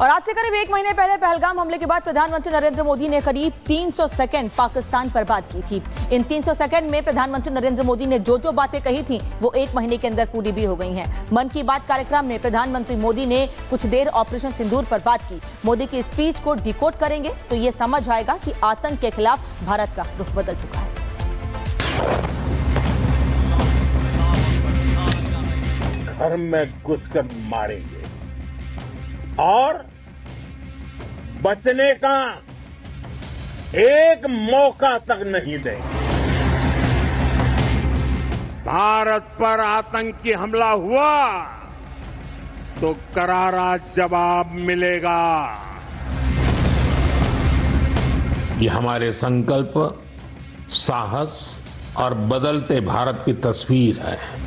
और आज से करीब 1 महीने पहले पहलगाम हमले के बाद प्रधानमंत्री नरेंद्र मोदी ने करीब 300 सेकंड पाकिस्तान पर बात की थी। इन 300 सेकंड में प्रधानमंत्री नरेंद्र मोदी ने जो बातें कही थी वो 1 महीने के अंदर पूरी भी हो गई हैं। मन की बात कार्यक्रम में प्रधानमंत्री मोदी ने कुछ देर ऑपरेशन सिंदूर पर बात की। मोदी की स्पीच को डिकोड करेंगे तो ये समझ आएगा कि आतंक के खिलाफ भारत का रुख बदल चुका है। घर में घुसकर मारेंगे और बचने का एक मौका तक नहीं देंगे। भारत पर आतंकी हमला हुआ तो करारा जवाब मिलेगा। ये हमारे संकल्प, साहस और बदलते भारत की तस्वीर है।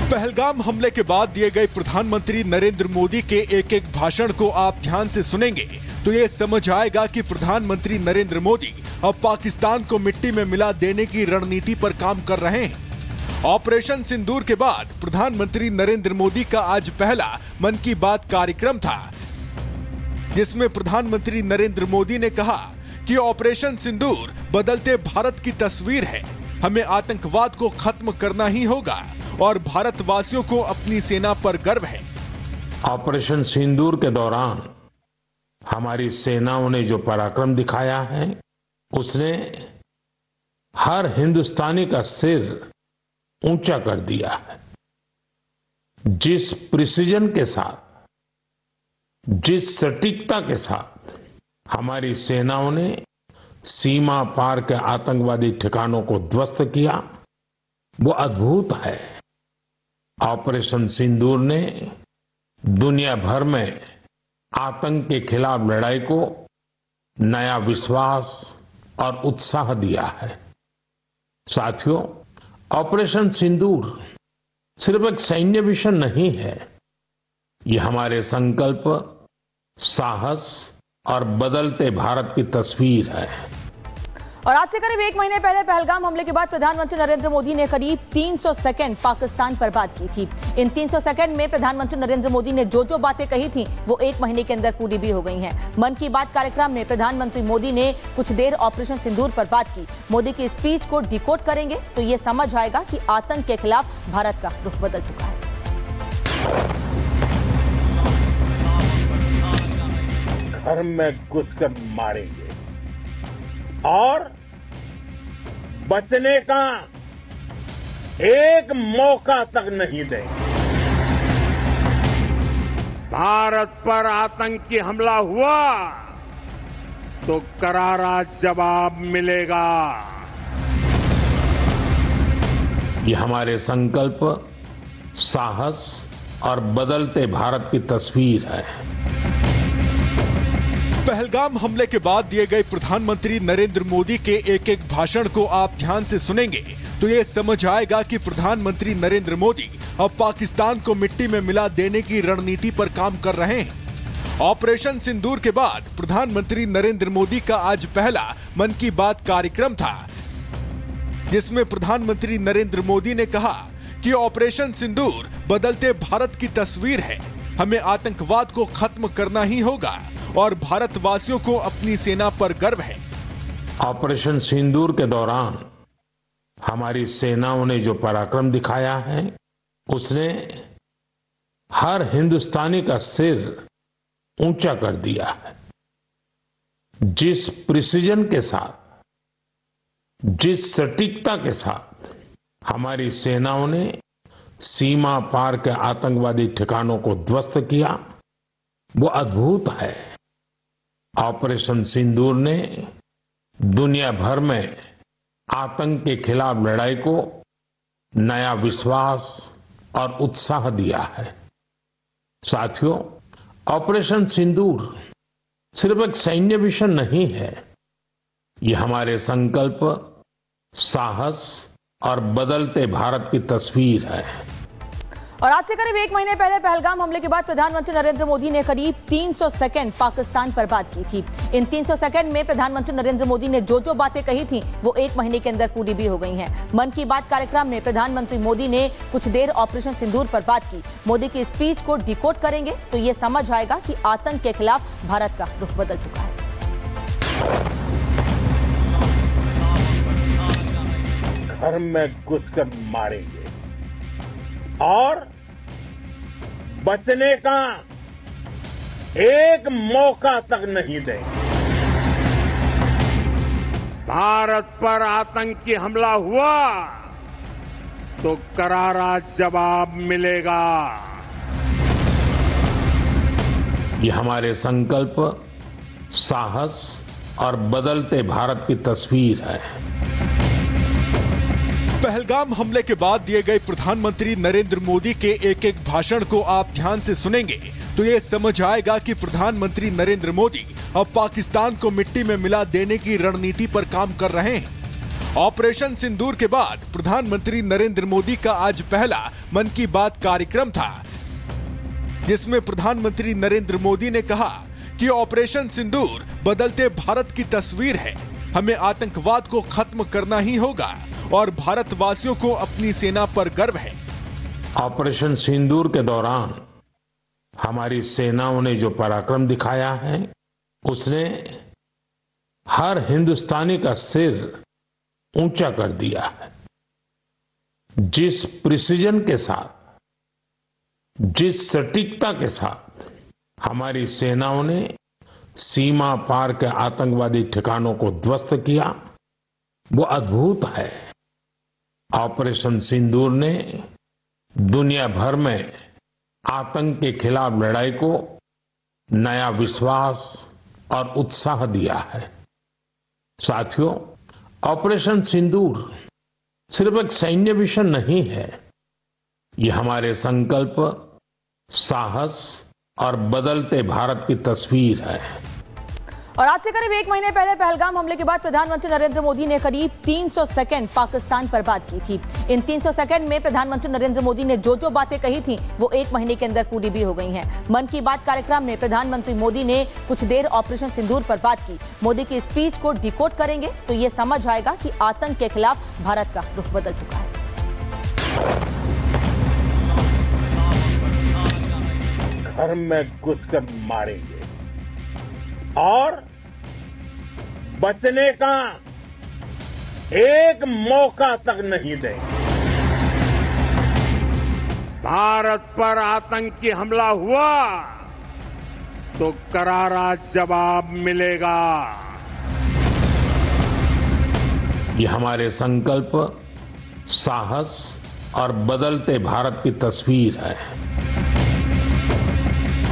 पहलगाम हमले के बाद दिए गए प्रधानमंत्री नरेंद्र मोदी के एक एक भाषण को आप ध्यान से सुनेंगे तो ये समझ आएगा कि प्रधानमंत्री नरेंद्र मोदी अब पाकिस्तान को मिट्टी में मिला देने की रणनीति पर काम कर रहे हैं। ऑपरेशन सिंदूर के बाद प्रधानमंत्री नरेंद्र मोदी का आज पहला मन की बात कार्यक्रम था, जिसमें प्रधानमंत्री नरेंद्र मोदी ने कहा कि ऑपरेशन सिंदूर बदलते भारत की तस्वीर है। हमें आतंकवाद को खत्म करना ही होगा और भारतवासियों को अपनी सेना पर गर्व है। ऑपरेशन सिंदूर के दौरान हमारी सेनाओं ने जो पराक्रम दिखाया है, उसने हर हिंदुस्तानी का सिर ऊंचा कर दिया है। जिस प्रिसीजन के साथ, जिस सटीकता के साथ हमारी सेनाओं ने सीमा पार के आतंकवादी ठिकानों को ध्वस्त किया, वो अद्भुत है। ऑपरेशन सिंदूर ने दुनिया भर में आतंक के खिलाफ लड़ाई को नया विश्वास और उत्साह दिया है। साथियों, ऑपरेशन सिंदूर सिर्फ एक सैन्य मिशन नहीं है, ये हमारे संकल्प, साहस और बदलते भारत की तस्वीर है। और आज से करीब 1 महीने पहले पहलगाम हमले के बाद प्रधानमंत्री नरेंद्र मोदी ने करीब 300 सेकंड पाकिस्तान पर बात की थी। इन 300 सेकंड में प्रधानमंत्री नरेंद्र मोदी ने जो बातें कही थी वो 1 महीने के अंदर पूरी भी हो गई हैं। मन की बात कार्यक्रम में प्रधानमंत्री मोदी ने कुछ देर ऑपरेशन सिंदूर पर बात की। मोदी की स्पीच को डिकोड करेंगे तो ये समझ आएगा कि आतंक के खिलाफ भारत का रुख बदल चुका है। घर में घुसकर मारेंगे और बचने का एक मौका तक नहीं देंगे। भारत पर आतंकी हमला हुआ तो करारा जवाब मिलेगा। ये हमारे संकल्प, साहस और बदलते भारत की तस्वीर है। पहलगाम हमले के बाद दिए गए प्रधानमंत्री नरेंद्र मोदी के एक एक भाषण को आप ध्यान से सुनेंगे तो ये समझ आएगा कि प्रधानमंत्री नरेंद्र मोदी अब पाकिस्तान को मिट्टी में मिला देने की रणनीति पर काम कर रहे हैं। ऑपरेशन सिंदूर के बाद प्रधानमंत्री नरेंद्र मोदी का आज पहला मन की बात कार्यक्रम था, जिसमें प्रधानमंत्री नरेंद्र मोदी ने कहा कि ऑपरेशन सिंदूर बदलते भारत की तस्वीर है। हमें आतंकवाद को खत्म करना ही होगा और भारतवासियों को अपनी सेना पर गर्व है। ऑपरेशन सिंदूर के दौरान हमारी सेनाओं ने जो पराक्रम दिखाया है, उसने हर हिंदुस्तानी का सिर ऊंचा कर दिया है। जिस प्रिसीजन के साथ, जिस सटीकता के साथ हमारी सेनाओं ने सीमा पार के आतंकवादी ठिकानों को ध्वस्त किया, वो अद्भुत है। ऑपरेशन सिंदूर ने दुनिया भर में आतंक के खिलाफ लड़ाई को नया विश्वास और उत्साह दिया है। साथियों, ऑपरेशन सिंदूर सिर्फ एक सैन्य मिशन नहीं है, ये हमारे संकल्प, साहस और बदलते भारत की तस्वीर है। और आज से करीब एक महीने पहले पहलगाम हमले के बाद प्रधानमंत्री नरेंद्र मोदी ने करीब 300 सेकंड पाकिस्तान पर बात की थी। इन 300 सेकंड में प्रधानमंत्री नरेंद्र मोदी ने जो बातें कही थी वो एक महीने के अंदर पूरी भी हो गई हैं। मन की बात कार्यक्रम में प्रधानमंत्री मोदी ने कुछ देर ऑपरेशन सिंदूर पर बात की। मोदी की स्पीच को डिकोड करेंगे तो ये समझ आएगा कि आतंक के खिलाफ भारत का रुख बदल चुका है। घर में घुसकर मारेंगे और बचने का एक मौका तक नहीं देंगे। भारत पर आतंकी हमला हुआ तो करारा जवाब मिलेगा। ये हमारे संकल्प, साहस और बदलते भारत की तस्वीर है। पहलगाम हमले के बाद दिए गए प्रधानमंत्री नरेंद्र मोदी के एक एक भाषण को आप ध्यान से सुनेंगे तो ये समझ आएगा कि प्रधानमंत्री नरेंद्र मोदी अब पाकिस्तान को मिट्टी में मिला देने की रणनीति पर काम कर रहे हैं। ऑपरेशन सिंदूर के बाद प्रधानमंत्री नरेंद्र मोदी का आज पहला मन की बात कार्यक्रम था, जिसमें प्रधानमंत्री नरेंद्र मोदी ने कहा कि ऑपरेशन सिंदूर बदलते भारत की तस्वीर है। हमें आतंकवाद को खत्म करना ही होगा और भारतवासियों को अपनी सेना पर गर्व है। ऑपरेशन सिंदूर के दौरान हमारी सेनाओं ने जो पराक्रम दिखाया है, उसने हर हिंदुस्तानी का सिर ऊंचा कर दिया है। जिस प्रिसीजन के साथ, जिस सटीकता के साथ हमारी सेनाओं ने सीमा पार के आतंकवादी ठिकानों को ध्वस्त किया, वो अद्भुत है। ऑपरेशन सिंदूर ने दुनिया भर में आतंक के खिलाफ लड़ाई को नया विश्वास और उत्साह दिया है। साथियों, ऑपरेशन सिंदूर सिर्फ एक सैन्य मिशन नहीं है, ये हमारे संकल्प, साहस और बदलते भारत की तस्वीर है। और आज से करीब एक महीने पहले पहलगाम हमले के बाद प्रधानमंत्री नरेंद्र मोदी ने करीब 300 सेकंड पाकिस्तान पर बात की थी। इन 300 सेकंड में प्रधानमंत्री नरेंद्र मोदी ने जो बातें कही थी वो एक महीने के अंदर पूरी भी हो गई हैं। मन की बात कार्यक्रम में प्रधानमंत्री मोदी ने कुछ देर ऑपरेशन सिंदूर पर बात की। मोदी की स्पीच को डिकोड करेंगे तो ये समझ आएगा कि आतंक के खिलाफ भारत का रुख बदल चुका है। घर में घुसकर मारेंगे और बचने का एक मौका तक नहीं देंगे। भारत पर आतंकी हमला हुआ तो करारा जवाब मिलेगा। ये हमारे संकल्प, साहस और बदलते भारत की तस्वीर है।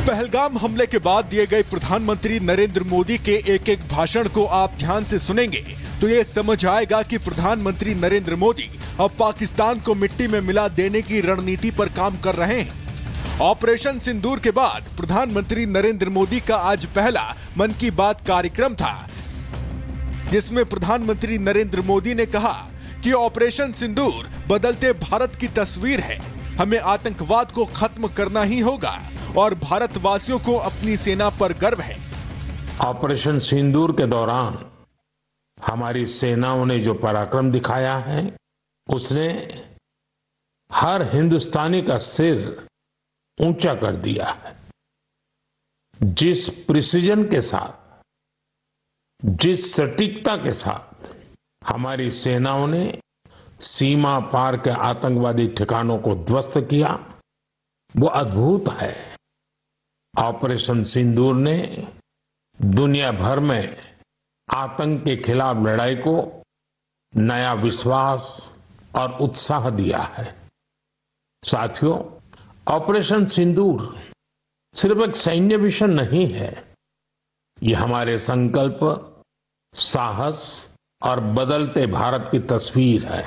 पहलगाम हमले के बाद दिए गए प्रधानमंत्री नरेंद्र मोदी के एक एक भाषण को आप ध्यान से सुनेंगे तो ये समझ आएगा कि प्रधानमंत्री नरेंद्र मोदी अब पाकिस्तान को मिट्टी में मिला देने की रणनीति पर काम कर रहे हैं। ऑपरेशन सिंदूर के बाद प्रधानमंत्री नरेंद्र मोदी का आज पहला मन की बात कार्यक्रम था, जिसमें प्रधानमंत्री नरेंद्र मोदी ने कहा कि ऑपरेशन सिंदूर बदलते भारत की तस्वीर है। हमें आतंकवाद को खत्म करना ही होगा और भारतवासियों को अपनी सेना पर गर्व है। ऑपरेशन सिंदूर के दौरान हमारी सेनाओं ने जो पराक्रम दिखाया है, उसने हर हिंदुस्तानी का सिर ऊंचा कर दिया है। जिस प्रिसीजन के साथ, जिस सटीकता के साथ हमारी सेनाओं ने सीमा पार के आतंकवादी ठिकानों को ध्वस्त किया, वो अद्भुत है। ऑपरेशन सिंदूर ने दुनिया भर में आतंक के खिलाफ लड़ाई को नया विश्वास और उत्साह दिया है। साथियों, ऑपरेशन सिंदूर सिर्फ एक सैन्य मिशन नहीं है, ये हमारे संकल्प, साहस और बदलते भारत की तस्वीर है।